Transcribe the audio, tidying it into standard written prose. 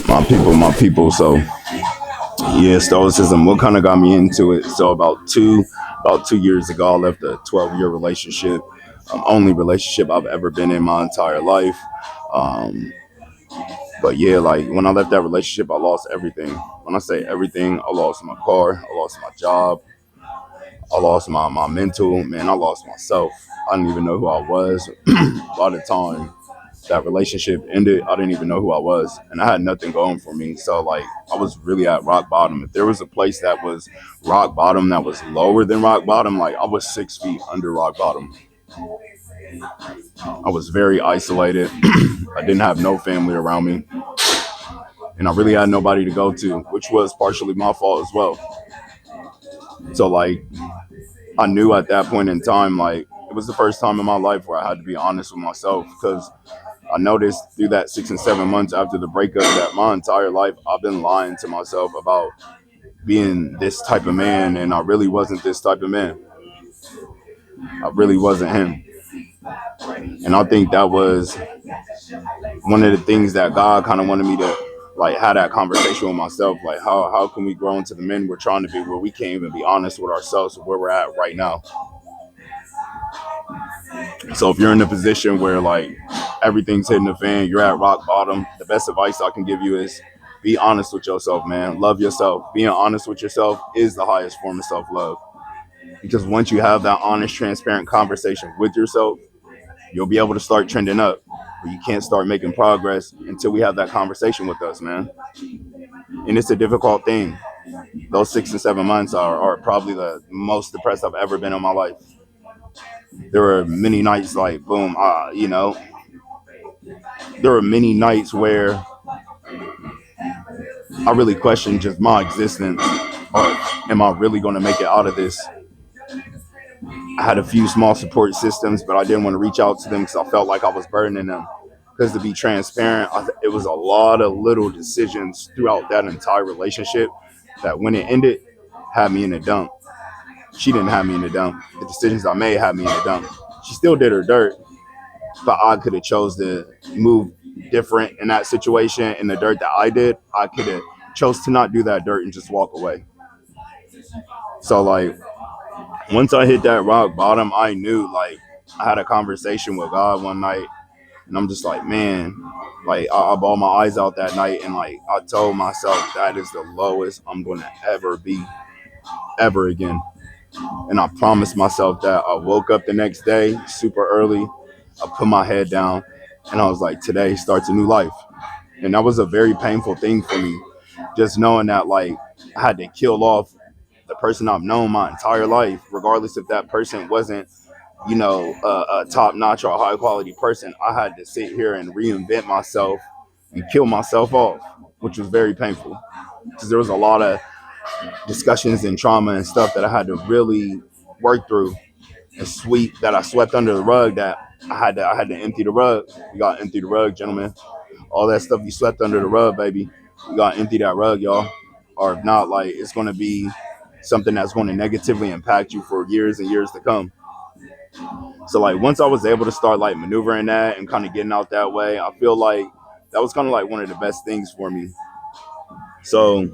My people. So yeah, stoicism. What kind of got me into it? So about 2 years ago, I left a 12-year relationship, only relationship I've ever been in my entire life. Um, but yeah, like when I left that relationship, I lost everything. When I say everything, I lost my car, I lost my job, I lost my mental. Man, I lost myself. I didn't even know who I was. By the time that relationship ended, I didn't even know who I was, and I had nothing going for me. So like, I was really at rock bottom. If there was a place that was rock bottom that was lower than rock bottom, like I was 6 feet under rock bottom. I was very isolated. I didn't have no family around me, and I really had nobody to go to, which was partially my fault as well. So like, I knew at that point in time, like it was the first time in my life where I had to be honest with myself, because I noticed through that 6 and 7 months after the breakup that my entire life I've been lying to myself about being this type of man, and I really wasn't this type of man. I really wasn't him. And I think that was one of the things that God kind of wanted me to like have that conversation with myself. Like, how can we grow into the men we're trying to be, where we can't even be honest with ourselves where we're at right now? So if you're in a position where like everything's hitting the fan, you're at rock bottom, the best advice I can give you is be honest with yourself, man. Love yourself. Being honest with yourself is the highest form of self-love. Because once you have that honest, transparent conversation with yourself, you'll be able to start trending up. But you can't start making progress until we have that conversation with us, man. And it's a difficult thing. Those 6 and 7 months are probably the most depressed I've ever been in my life. There were many nights like, boom, there were many nights where I really questioned just my existence. Or am I really going to make it out of this? I had a few small support systems, but I didn't want to reach out to them because I felt like I was burdening them. Because to be transparent, it was a lot of little decisions throughout that entire relationship that when it ended, had me in the dump. She didn't have me in the dump. The decisions I made had me in the dump. She still did her dirt, but I could have chose to move different in that situation. In the dirt that I did, I could have chose to not do that dirt and just walk away. So like, once I hit that rock bottom, I knew, like, I had a conversation with God one night, and I'm just like, man, like I bawled my eyes out that night, and like I told myself that is the lowest I'm going to ever be, ever again. And I promised myself that. I woke up the next day super early. I put my head down, and I was like, today starts a new life. And that was a very painful thing for me, just knowing that like I had to kill off the person I've known my entire life, regardless if that person wasn't, a top notch or a high quality person. I had to sit here and reinvent myself and kill myself off, which was very painful because there was a lot of discussions and trauma and stuff that I had to really work through and sweep, that I swept under the rug, that I had to empty the rug. You got to empty the rug, gentlemen. All that stuff you swept under the rug, baby. You got to empty that rug, y'all. Or if not, like, it's going to be something that's going to negatively impact you for years and years to come. So like, once I was able to start like maneuvering that and kind of getting out that way, I feel like that was kind of like one of the best things for me. So